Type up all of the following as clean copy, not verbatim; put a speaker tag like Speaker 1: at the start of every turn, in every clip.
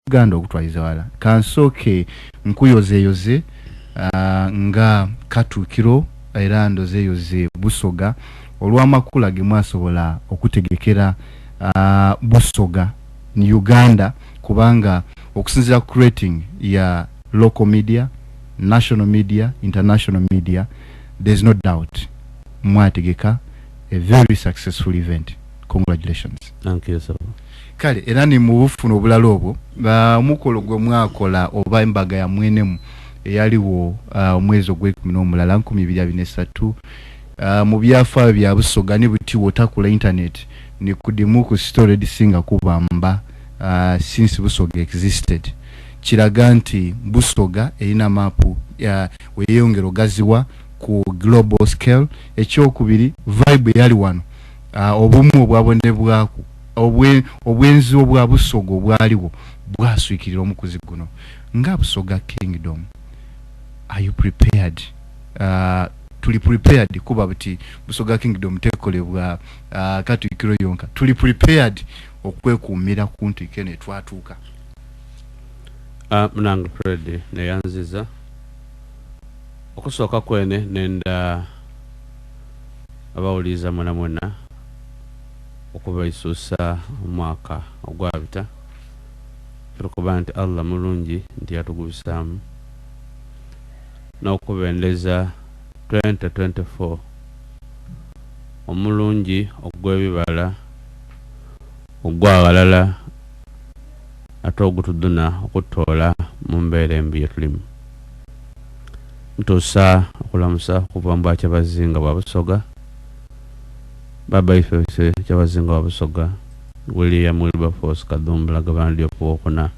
Speaker 1: Uganda okutwaliza wala kansooke nkuyozeeyoze nga Katuukiro era ndozeeyoze Busoga olw'amakula ge mwasobola okutegekera Busoga ni Uganda kubanga okusinzira ku rating ya local media, national media, international media, there's no doubt mwategeka a very successful event. Congratulations.
Speaker 2: Thank you, sir.
Speaker 1: Kale era ni mu bufuno obulala obwo mukolo gwe mwakola oba embaga ya mwenemu eyaliwo omwezi ogw'omulala 2023 mu byafaayo bya Busoga ne buti wotakula internet ni kudimu ku story disinga kubamba since Busoga existed. Kiraga nti Busoga erina mapu weyongero gaziwa ku global scale. Ekyokubiri vibe yali wano obumu obwabonebwako obwenzi obwa Busoga obwaliwo bwaswikirira omukuzi guno nga Busoga Kingdom. Are you prepared? Tuli prepared kuba buti Busoga Kingdom tekolebwa Katuukiro yonka. Tuli prepared okwekuumira ku ntike ne twatuuka.
Speaker 2: Mnange Fred neyanziza okusooka kwene nenda abawuliza mwena okubaisusa omwaka ogwabita tukuba nti Allah mulungi nti yatugubisaamu n'okubendeza 2024 omulungi ogw'ebibala ogwawalala ate ogutuduna okutoola mu mbeera embi yetulimu. Ntuusa okulamusa okuva mu Bwakyabazinga bwa Busoga baba ife Kyabazinga wa Busoga William Wilberforce Kadumbula gavana ly'okuwokuna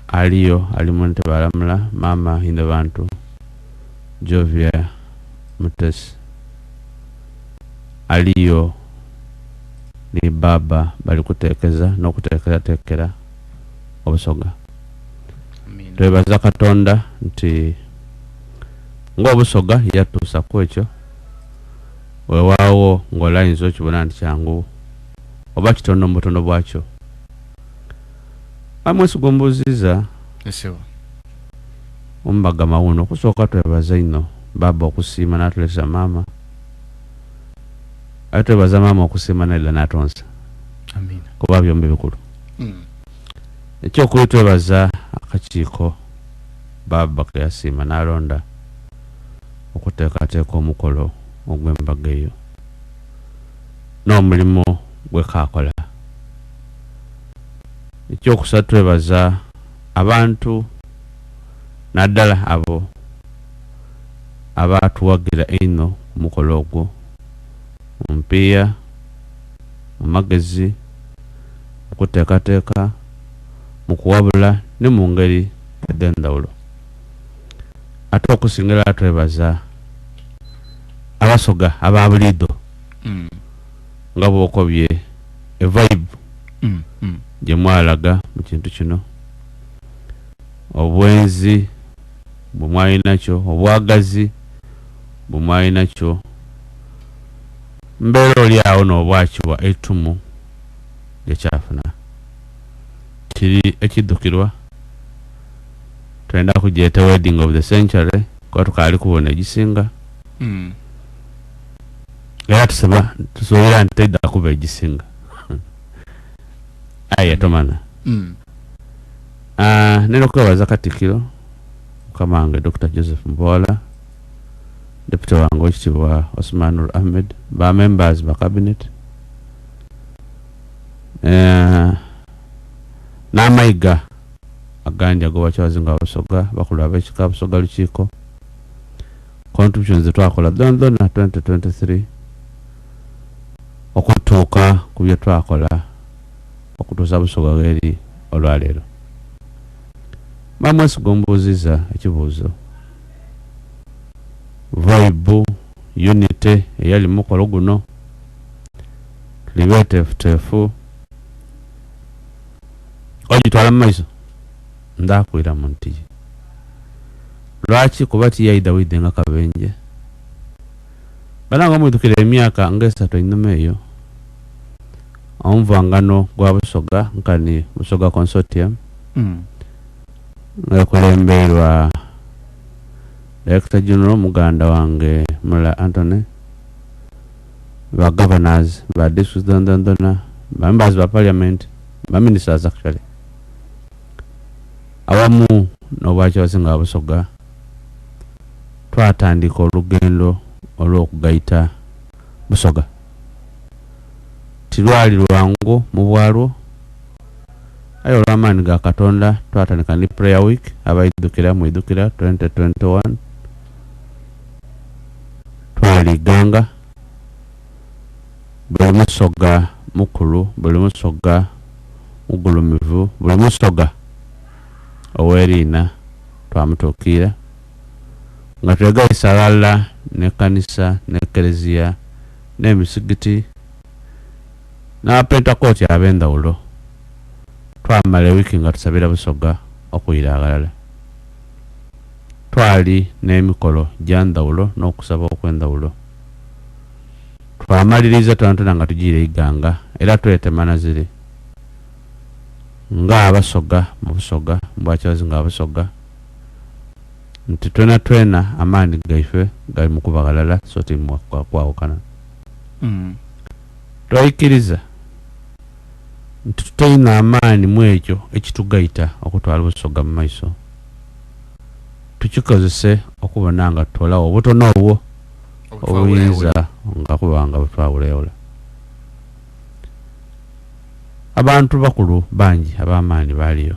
Speaker 2: aliyo alimu ntebalamula mama inde bantu Jovia Mutesi aliyo ni baba bali kuteekeza n'okuteekera Obusoga. Twebaza Katonda nti ng'Obusoga yatuusa ku ekyo weewaawo ng'olayinza okibona nti kyangu oba kitono mu butono bwakyo. Mwesigwa mbuuziza ombaga mawuno okusooka twebaza ino baba okusiima n'atulesa mama ate twebaza mama okusiima n'edda n'atonsa.
Speaker 1: Amina.
Speaker 2: Kuba byombi bikulu. Ekyokuli twebaza akakiiko baba ke yasiima n'alonda okuteekateeka omukolo ogw'embaga eyo n'omulimu gwe kaakola. Ekyokusatu twebaza abantu naddala abo abaatuwagira eno ku mukolo ogwo mu mpiiya mu magezi mu kuteekateeka mu kuwabula ne mu ngeri ed'enjawulo. Ate okusingira twebaza Abasoga aba buliido nga bw'okobye e vibe gye mwalaga mu kintu kino, obwenzi bwe mwalinakyo, obwagazi bwe mwalinakyo, mbeera oli awo n'obwakiwa ettumu lyekyafuna. Kiri ekiddukirwa twenda kugyeta wedding of the century kuba tukaali kubona egisinga era tusobola nti tedda kuba egisinga aye tomana. Nenda okwebaza Katikkiro Mukamange Dr. Joseph Mbola, Deputy wange Oweekitiibwa Osman Ahmed, ba members ba cabinet n'amayiga aganja go Bakyabazinga wa Busoga bakulu ab'ekika Busoga lukiiko contributions zetwakola dondona 2023 okutuuka ku bye twakola okutuusa Busoga eri olwaleero. Mwesigwa mbuuziza ekibuuzo vibe unity eyali mukolo guno libeteefuteefu ogitwala mu maiso ndakwira mu nti lwaki kuba tiyaida widde nga kabenje balanga mwidukira emyaka nga 3 enyuma eyo omuvangano gwa Busoga nkani Busoga Consortium ngakulemberwa Director General Muganda wange Mula Anthony, ba governors, ba district dondona, members of parliament, ba ministers actually. Awamu n'obwakiwasi nga Busoga twatandika olugendo olw'okugaita Busoga. Tilwali lwangu mu bwalwo ayo olw'amaani ga Katonda twatandika ni prayer week abaidukira 2021 twaliganga buli Musoga mukulu, buli Musoga mugulumivu, buli Musoga owerina twamutuukira nga twegaisa abalala ne kanisa ne eklezia n'emisigiti n'apentakoti ab'endawulo twamala wiki nga tusabira Busoga okuyira agalala. Twali n'emikolo gy'endawulo n'okusaba okw'endawulo. Twamaliriza tonatona nga tugiire iganga era twetemana ziri nga Abasoga mu Busoga mbwakiwazi nga Busoga nti twena amaani gaife gali mu kubagalala so kwawukana. Twayikiriza nti tutayina amaani mu ekyo ekitugaita okutwala Busoga mu maiso, tukikozese okubona nga tutolawo obutono obwo obuyinza nga kubanga butwawulewola. Abantu bakulu bangi ab'amaani baaliyo.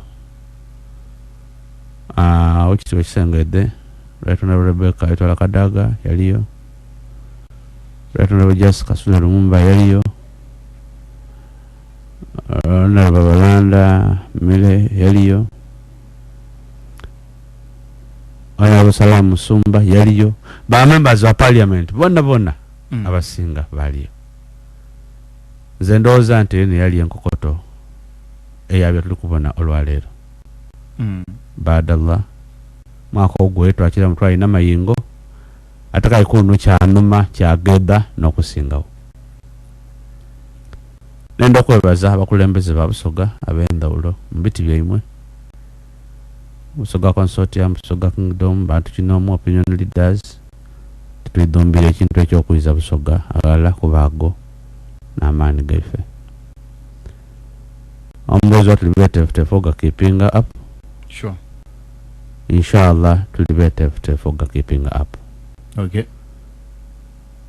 Speaker 2: Ekitiibwa kisengedde Right Honorable Rebecca Etola Kadaga yaliyo, Right Honorable Jessica Suna Lumumba yaliyo, Honorable Balanda Mile yaliyo, Honorable Salamu Sumba yaliyo, ba members of parliament bonna abasinga baliyo. Nze ndowooza nti eno yali enkokoto eyabya tuli kubona olwaleero. Badallah mwaka ogwo twakira mutwali n'amayingo ataka ikuno kyanuma kyageda n'okusingawo. Nenda okwebaza abakulembeze ba Busoga ab'endawulo mu biti byaimwe, Busoga Consortium, Busoga Kingdom, bantu kinomu opinion leaders tulidombire ekintu ekyokuyiza Busoga agalala kubaago n'amaani gaife. Omubozi watulibete foga keeping up.
Speaker 1: Sure.
Speaker 2: Inshallah tulibete foga keeping up.
Speaker 1: Okay.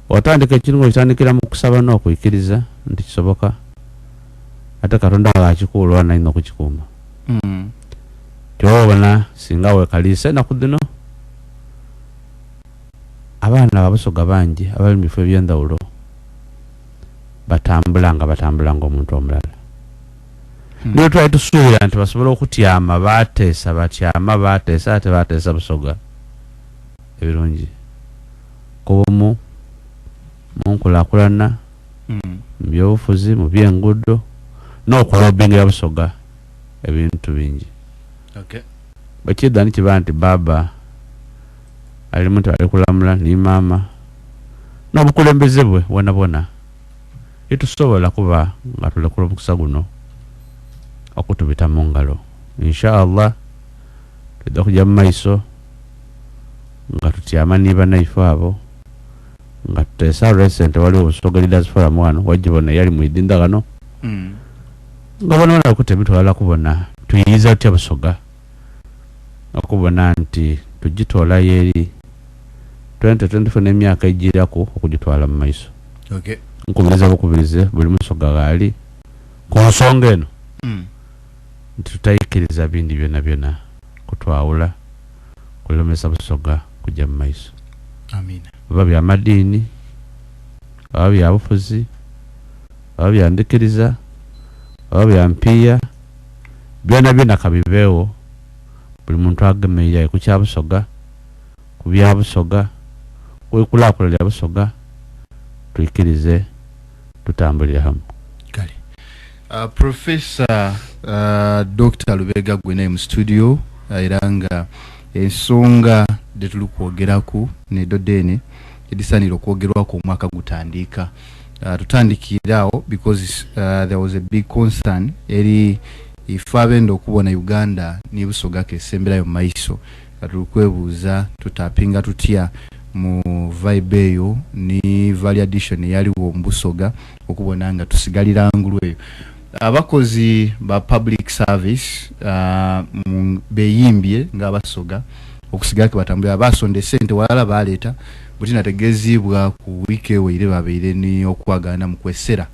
Speaker 2: Watandika ekintu kitandikira mu kusaba n'okuyikiriza nti kisoboka ate Katonda akikuulwa nalina okukikuuma. Kyobona singa weekaliisa enaku zino abaana ba Busoga bangi abali mu bifo eby'endawulo batambulanga omuntu omulala. Niyo twali tusuubira nti basobola okutyama bateesa ate bateesa Busoga ebirungi kubumu mu nkulaakulana mu byobufuzi mu by'enguudo n'okulobingira Busoga ebintu bingi.
Speaker 1: Okay.
Speaker 2: Bakidda ni kiba nti baba ali muntu ali kulamula ni mama n'obukulembeze bwe bona itusobola kuba nga tulekula omukisa guno okutubita mu ngalo. Inshallah tudda kujja mu maiso nga tutyama niba naife abo nga tuteesa recent waliwo Busoga Leaders Forum wano wajibona yali mu idindagano nga bona okutemitwala kubona tuyiza tutya Busoga okubona nti tugitwala yeri 2024 n'emyaka ejirako okugitwala mu maiso.
Speaker 1: Okay.
Speaker 2: Nkubiriza buli Musoga gali ku nsonga eno nti tutayikiriza bindi byonna kutwawula kulemesa Busoga kujja mu maiso.
Speaker 1: Amina.
Speaker 2: Oba by'amadiini, oba byabufuzi, oba byandikiriza, oba byampiya, byonna kabibeewo buli muntu agemeera ku kya Busoga, ku bya Busoga, kwekulaakulira lya Busoga, tuyikirize tutambulire hamu.
Speaker 1: Kale. Professor Dr. Lubega Gwene mu studio era nga ensonga de tulikwogerako ne dodene edisanira okwogerwako omwaka gutandika tutandikirawo because there was a big concern eri ife abenda okubona Uganda ni Busoga kesemberayo mu maiso katulukwebuuza tutapinga tutya mu vibe eyo ni value addition yaliwo mu Busoga okubona nga tusigalira ngulu eyo abakozi ba public service beyimbye nga Abasoga okusigala batambula basonde sente wala baleta butina tegezibwa ku wiki ewe babeire ni okwagana mu kwesera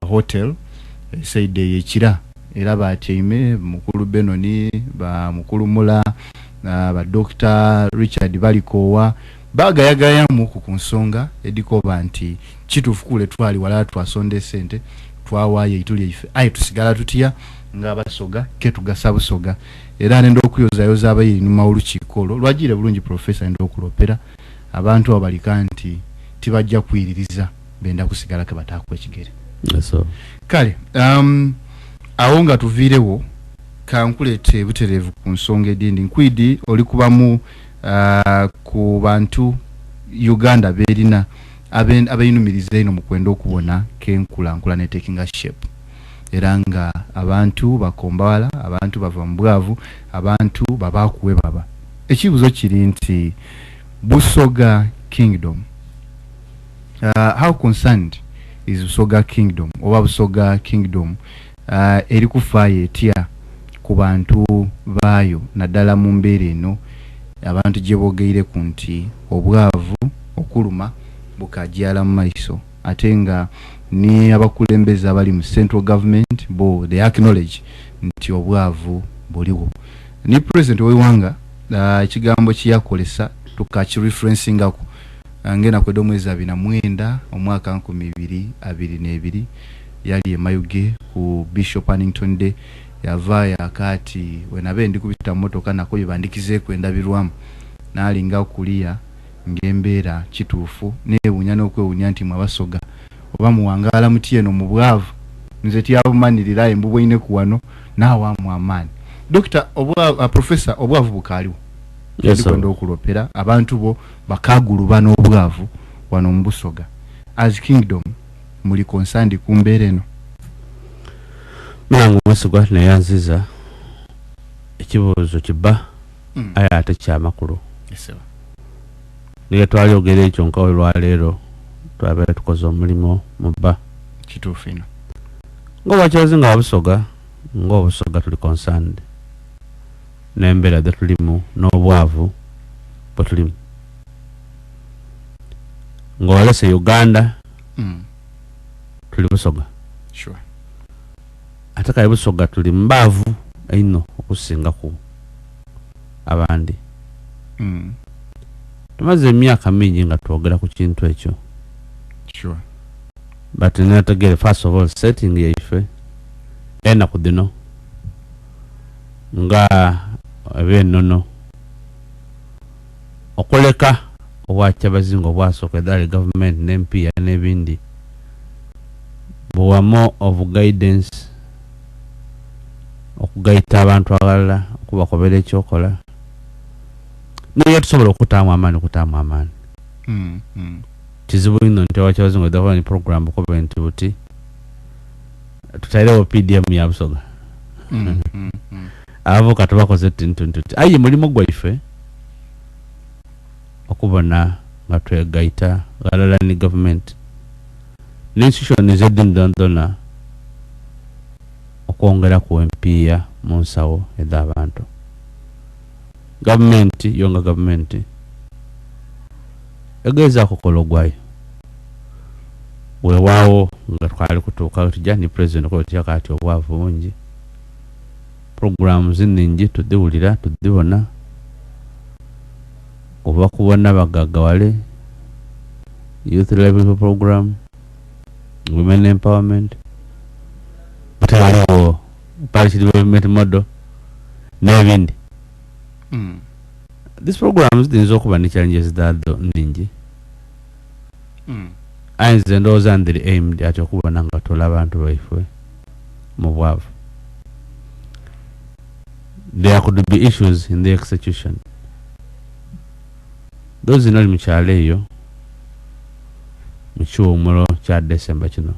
Speaker 1: hotel saide yekira era batime mukulu Benoni ba mukulu Mula ba Dr. Richard Balikowa bagayagaya mu kunsonga ediko banti kitufukule twali wala twasonde sente twawaye ituli ife ayi tusigala tutya nga Abasoga ketugasa Busoga era nendo okuyoza yoza abayi nyuma olukikolo lwagire bulungi professor ndo okulopera abantu abalikanti tibajja kwiririza benda kusigala ke batakwe kigere
Speaker 2: so
Speaker 1: kale awonga tuvirewo kankulete buterevu ku nsonga edindi nkwidi oli kubamu ku bantu Uganda berina abayinumiriza ino mu kwenda okubona kenkula ne taking a shape eranga abantu bakombawala abantu bava mbwavu abantu babakuwe baba ekibuzo kiri nti Busoga Kingdom how concerned is Busoga Kingdom oba Busoga Kingdom eri kufaye etya ku bantu bayo naddala mu mbeera eno abantu gye bogeire ku nti obwavu okuluma bukajyala mu maiso ate nga ni abakulembeza abali mu central government bo they acknowledge nti obwavu buliwo ni president w'eggwanga ekigambo kiyakolesa tukachi referencing ako ngena kwedo mwezi 29 omwaka 2022 yali emayuge ku Bishop Annington Day yavaya akati wenabe ndi kubita motoka nako bibandikize kwendabirwamu nalinga okuliya ngembera kituufu nebunya n'okwewunya nti Abasoga oba muwangala mutieno mu bwavu nze tyabumanirira embubo ine kuwano nawa mu amani Dr. Professor obwavu bukaliwo
Speaker 2: yes
Speaker 1: ndo okulopera abantu bo bakagulu bano obwavu wano mu Busoga as kingdom muli concerned kumbere no
Speaker 2: nangu Mwesigwa ne yanziza ekibuzo kiba aya ate kya makulu
Speaker 1: yesewa
Speaker 2: niye twali ogere ekyo nkawe lwaleero twabe tukoze omulimo mubba
Speaker 1: kituufu ino
Speaker 2: ngo wachaze nga Busoga ngo Busoga tuli concerned nembera de tulimu n'obwavu batulimu ngo walese Uganda tuli Busoga
Speaker 1: sure
Speaker 2: ataka Busoga tuli mbavu ino okusinga ku abandi tumaze emyaka mingi nga twogera ku kintu ekyo
Speaker 1: sure
Speaker 2: but natagere first of all setting yaife ena kudino nga ebenono okoleka obwacha bazingo bwasoka dali government n'MP n'ebindi bwamo of guidance okugaita abantu abalala okubakobera ekyokola naye tusobola okutamu amaani kizibu ino nti wachabazingo dawa ni program okobe nti buti tutairewo PDM ya Busoga avo katubakoze tintuntu ayi mulimo gwaife okubona nga twegaita galala ni government l'institution ez'eddondona okwongera ku MP ya mu nsawo ez'abantu government yonga government egeza kukola gwayo wewawo nga twali kutuuka tujja ni president ko tyakati obwavu bungi programs ningi tudiwulira tudibona kuba kubona bagagawale youth livelihood program women empowerment bataliwo parish development model n'ebindi these programs dinzo kuba ni challenges dado ningi ainze ndoza ndiri aimed at okubona nga tola abantu baifwe mu bwavu. There could be issues in the execution. Those in all Michaleyo, Michu Muro, kya December kino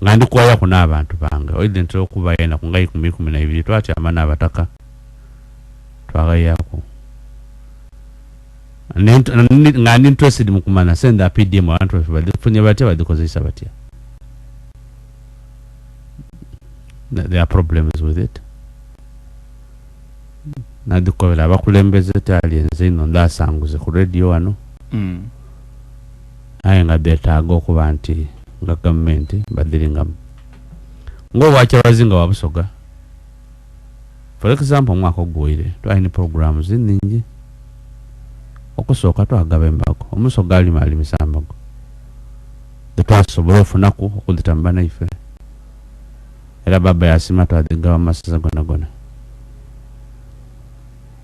Speaker 2: nga ndikuwaya ku n'abantu bange oidde ntera okuba yena ku nga 10-12 twatyama n'abataka twagayako nga ndi interested mu kumanya sente PDM abantu baffe badifunye batya badikozesa batya. There are problems with it. Nadikobera abakulembeze tali enze ino ndasanguze ku radio wano aye nga beetaaga okuba nti nga gavumenti badiringamu ng'obwakya bazinga wa Busoga. For example mwaka ogwire twalina programs nningi okusooka twagaba embago Omusoga alima alimisa ambago tetwasobola ofunaku okuditamba naife era baba yasima twadigaba masaza gona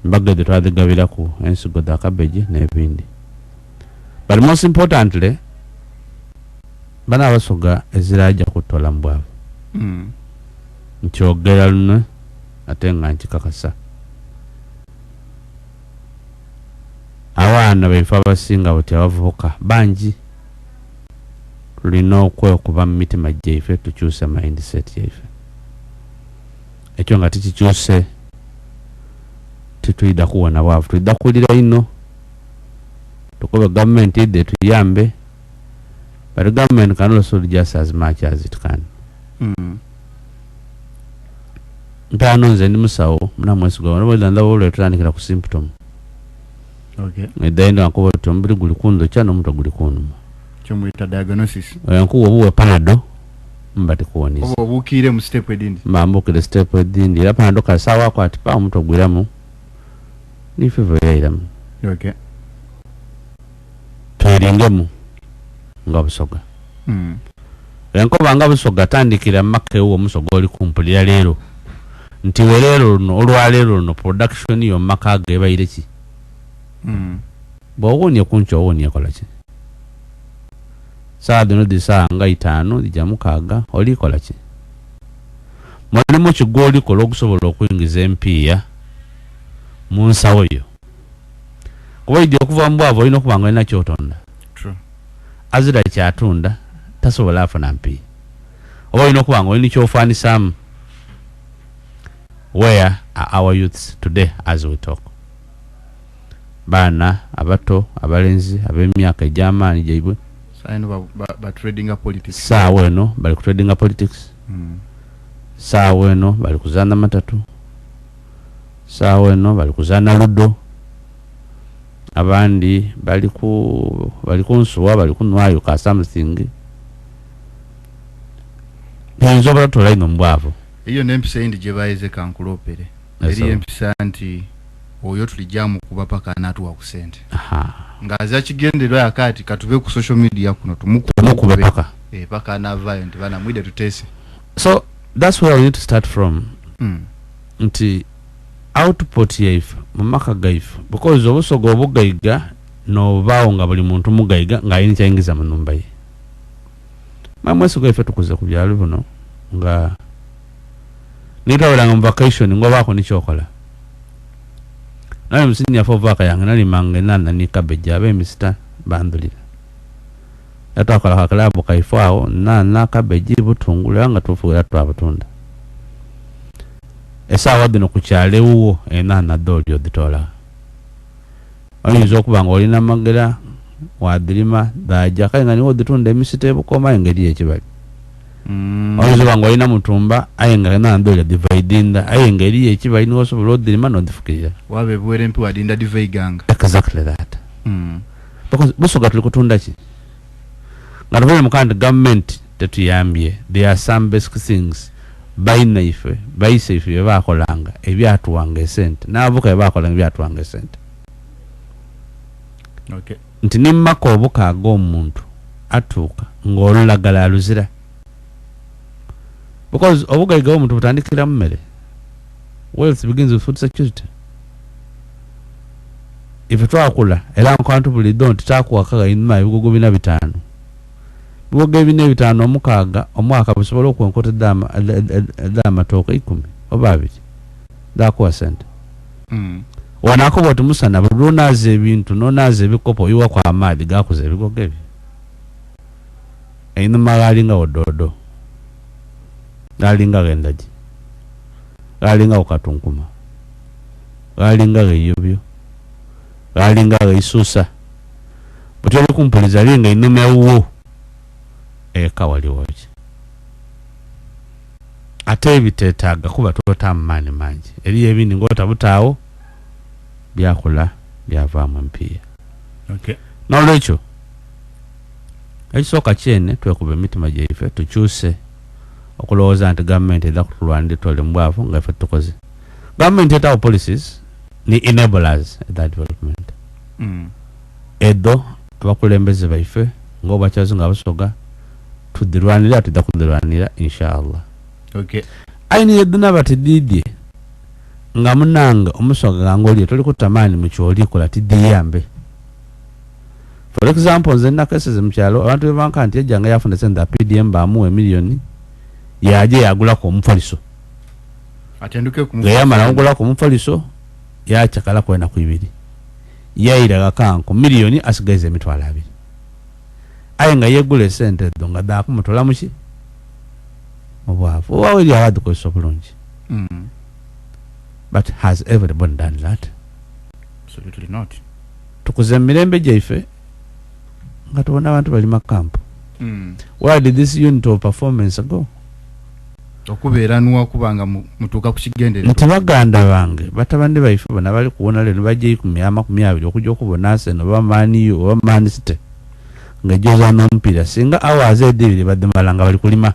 Speaker 2: mbago ezo twadigabiraku ensigo za cabbage n'ebindi. But most importantly bana Abasoga ezirajja kutola mbwavu nkyogera luno ate nga nkikakasa abaana baife abasinga buti abavubuka bangi tulina okwekuba mu mitima gyaife tukyuse mindset yaife ekyo nga tikikyuse tituyida kuwona bwavu tuyida kulira ino tukobe government idde tuyambe but the government can also do just as much as it can. Mpano nze ndi musawo muna Mwesigwa wabula ndawo letandikira ku symptom.
Speaker 1: Okay.
Speaker 2: Edendo akoba tombiri guli kundo cyano muto guli kunuma.
Speaker 1: Kyo mwita diagnosis.
Speaker 2: Yankuwo buwe panado mbati kuwoniza.
Speaker 1: Obo bukire mu step edindi.
Speaker 2: Mbukire step edindi ya panado ka sawa kwa atipa muto gwiramu. Ni fever yairamu.
Speaker 1: Okay.
Speaker 2: Twelingemu nga Busoga. Yankoba nga Busoga tandikira make uwo Musoga oli kumpulira lero. Nti welero no olwalero no production yo maka geba ireki. Bwonye kuncho wonye kolachi. Saa dino disa nga 5 dija mukaga oli kolachi. Mwali mu kigoli kola okusobola okuyingiza empiya mu nsawo yo. Kuba idi okuva mbwavo olina okubanga olina kyotonda.
Speaker 1: True.
Speaker 2: Azira kyatunda tasobola afuna mpiya. Oba olina okubanga olina kyofaanisamu. Where are our youths today as we talk? Bana abato abalenzi ab'emyaka egy'amaanyi gyaibwe
Speaker 1: saino ba trading politics.
Speaker 2: Saawa eno bali ku trading politics. Saawa eno bali kuzana matatu. Saawa eno bali kuzana ludo. Abandi bali ku nsuwa bali kunwayo ka something. Nzo baratola ino mbwavo.
Speaker 1: Iyo nempisa indi jebayize kankulopere. Eri empisa nti oyo tulijamu kuba paka anatu wa kusente. Ngaza kigenderwa yakati katube ku social media kuno tumukuba
Speaker 2: paka.
Speaker 1: Paka anavayo nti bana mwide tutese.
Speaker 2: So that's where we need to start from. Nti output yaife mumaka gaife because Obusoga obugaiga no bawo nga buli muntu mugaiga nga yini kyayingiza mu nnumba ye. Mwesigwa ife tukuze ku byalo buno nga nitawala mu vacation ngo bako nichokola. Naye msinya fo vaka yange nali mange nana ni cabbage abe Mr. Bandulira. Yatakola ka klabu kaifao na cabbage butungulu yanga tufuira twabutunda. Esa wadi no kuchale uwo enana doli oditola. Oyinza okubanga olina magera wadirima daja kanga ni oditunda emisite bukoma engeri ekibali. Oyinza okubanga olina mutumba ayenga na doli dividinda ayengeri ekibali no osobola odirima no difukira.
Speaker 1: Wabe bwere mpi wadinda divide ganga.
Speaker 2: Exactly that. Because Busoga tuli kutunda ki. Ngatubele mukandi government tetuyambye. There are some basic things. Baina ife baise ife bakolanga ebyatuwanga esente nabuka bakolanga ebyatuwanga esente.
Speaker 1: Okay.
Speaker 2: Nti nimako obukaga omuntu atuuka ng'olulagala aluzira. Because obugaiga omuntu butandikira mmere. Wealth begins with food security. If twakula era nkantu buli don't takuwakaga inma ebigogo bina bitano. Bigogo bina bitano omukaga omwaka busobola okwenkota dama toka 10 oba 2 dakuwa sente. Wanako boti musana bulunaze ebintu nonaze ebikopo yiwa kwa amadi gakuze ebigogo ebyo. einuma galinga ododo galinga gendaji galinga okatunkuma galinga geyobyo galinga geisusa butali kumpuliza linga inume uwo eka waliwoki ate ebiteetaaga kuba tootamu maani mangi eriyo ebindi ng'otabutaawo byakula byavaamu empiya.
Speaker 1: Okay.
Speaker 2: N'olwekyo ekisooka kyene twekuba emitima gyaife tukyuse okulowooza nti gavumenti eza kutulwanira tole mu bwavu nga ife tukoze. Gavumenti etaawo policies ni enablers that development. Edo abakulembeze baife ng'obakyazi nga basoga tudirwanira tudda kudirwanira inshallah.
Speaker 1: Okay.
Speaker 2: Aini yeduna batididye nga munanga omusoga gangoli toli kutamani mu kyoli kola tidiyambe. For example nze nakeseze mkyalo abantu bebanka nti ejjanga yafuna senda PDM bamuwe miliyoni yaje yagulako omufaliso
Speaker 1: atenduke kumufaliso
Speaker 2: yamala ngulako omufaliso yachakala kwenda kuibiri yaira gakanko miliyoni asigaize emitwalo 2 ayenga yegule sente donga da kumutola muki mubwavu wawili awadu ko sobulungi. But has everybody done that?
Speaker 1: Absolutely not.
Speaker 2: Tukuze mirembe jaife nga tubona abantu bali makampu. Where did this unit of performance go?
Speaker 1: Okubeera nuwa kubanga mutuka kukigendera.
Speaker 2: Nti baganda bange batabande baife bana bali kuwona leno bajje 10 okujja okubona seno bamani yo bamani site nga joza nompira singa awaze dibiri bademalanga bali kulima.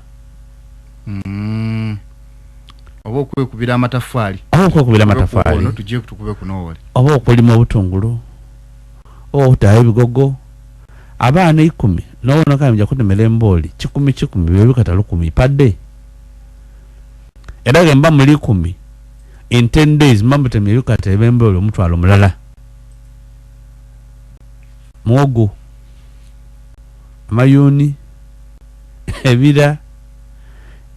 Speaker 1: Obo okwekubira amatafali.
Speaker 2: Ono
Speaker 1: tujje kutukube kunowole.
Speaker 2: Obo okulima obutungulu. Otaye bigogo. Abaana 10 n'ono kamija kutemera emboli 10 bebikata 10 padde. Era gemba muri 10 in 10 days mambo temebikata ebemboli omutwalo mulala. Mwogo amayuni ebira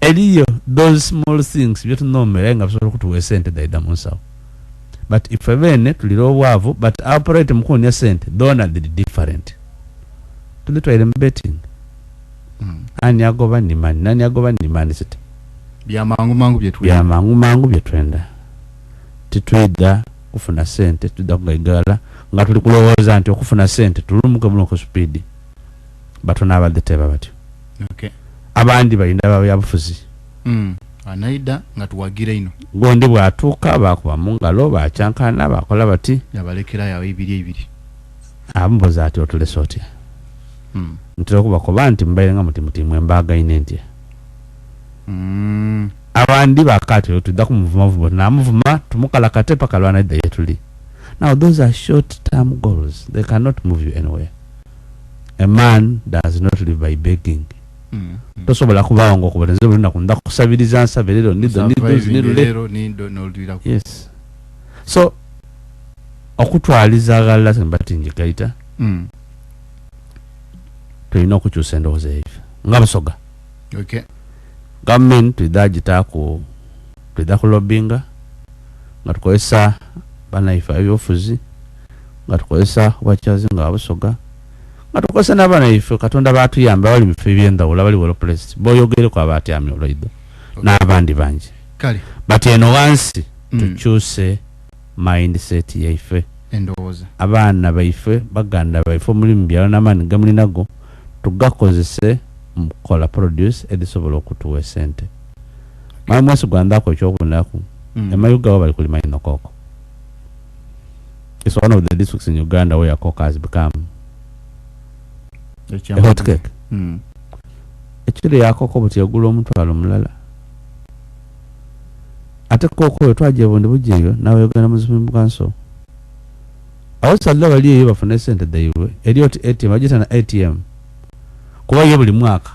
Speaker 2: eliyo those small things byetu nomere nga bisobola kutuwa sente daida munsawo. But if evene tuliro obwavu but operate mukonya sente dona the different tulitwaire betting. Ani agoba ni mani nani agoba ni mani site
Speaker 1: bya mangu byetwenda titweda kufuna sente tudda kugaigala nga tuli kulowooza nti okufuna sente tulumuke muloko speed batona abadeteba batyo. Okay.
Speaker 2: Abandi balinda babufuzi.
Speaker 1: Anaida nga tuwagire ino.
Speaker 2: Gondi bwatuuka bakuba mu ngalo bacyankana bakola bati
Speaker 1: yabalekera yawe ibiri.
Speaker 2: Amboza ati otulese otya. Ntira kubakoba nti mbaire nga mutimu embaga inentya. Abandi bakati tudda kumuvuma namuvuma tumukala katepa kalwana ide yetuli. Now those are short term goals. They cannot move you anywhere. A man does not live by begging. Tosobola kubawo ngokubalenze bulina kunda kusabiriza nsabiriro nido
Speaker 1: nolira.
Speaker 2: Yes. So okutwaliza galla sembatinji kaita. Tulina okukyusa endowooza yaife nga basoga.
Speaker 1: Okay.
Speaker 2: Government tudagitako tudakulobinga nga tukozesa banaife ebyofuzi nga tukozesa bakyazi nga basoga nga tukozesa n'abanaife katonda batuyamba bali bifo ebyendawulo bali wolo place boyogere kwa batyamye olwaido n'abandi bangi
Speaker 1: kale
Speaker 2: but eno wansi tukyuse mindset yaife
Speaker 1: endowooza
Speaker 2: abaana baife baganda baife omulimu byalo n'amaani gamulinago tugakozese mukola produce edisobola okutuwa sente. Mwesigwa ndako ekyokunaku emayuga bali kulima ino koko. It's one of the districts in Uganda where cocoa has become a hot cake. Ekiri ya koko buti yagula omutwalo mulala. Ate koko twaje bonde bujeyo nawe Uganda Muslim Council. Awasalla bali eyo bafune sente daiwe. Eliot ATM ajita na ATM. Kuba ye buli mwaka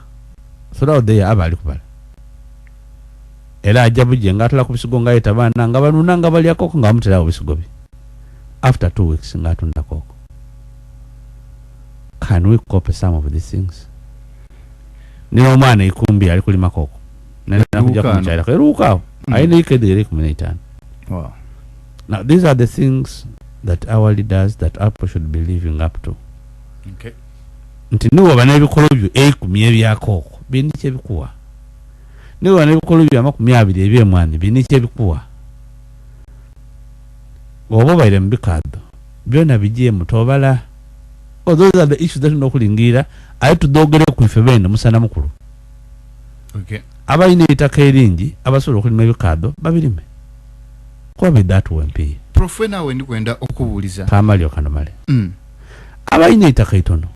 Speaker 2: throughout the year abali kubala era ajabuje ngatala kubisigo ngaita bana nga banuna nga bali akoko nga mutera obisigobi after 2 weeks ngatunda koko. Can we copy some of these things? Nino mwana ikumbi ali kulima koko nena kuja kumchaira kweruka aina ikedere kumenitana.
Speaker 1: Wow.
Speaker 2: Now these are the things that our leaders that our people should be living up to.
Speaker 1: Okay.
Speaker 2: nti niwe bana ebikolo byo 10 ebyako bini kye bikuwa niwe bana ebikolo byo 20 ebyemwani bini kye bikuwa obo bayire mbikado byona bigiye mutobala. Those are the issues that nokulingira ayo tudogere ku ife bene musana mukuru.
Speaker 1: Okay.
Speaker 2: Abayine itaka eringi abasolo kulima ebikado babirime kwa be that MP
Speaker 1: profena we ndikwenda okubuliza
Speaker 2: kamalyo kanomale abayine itaka itono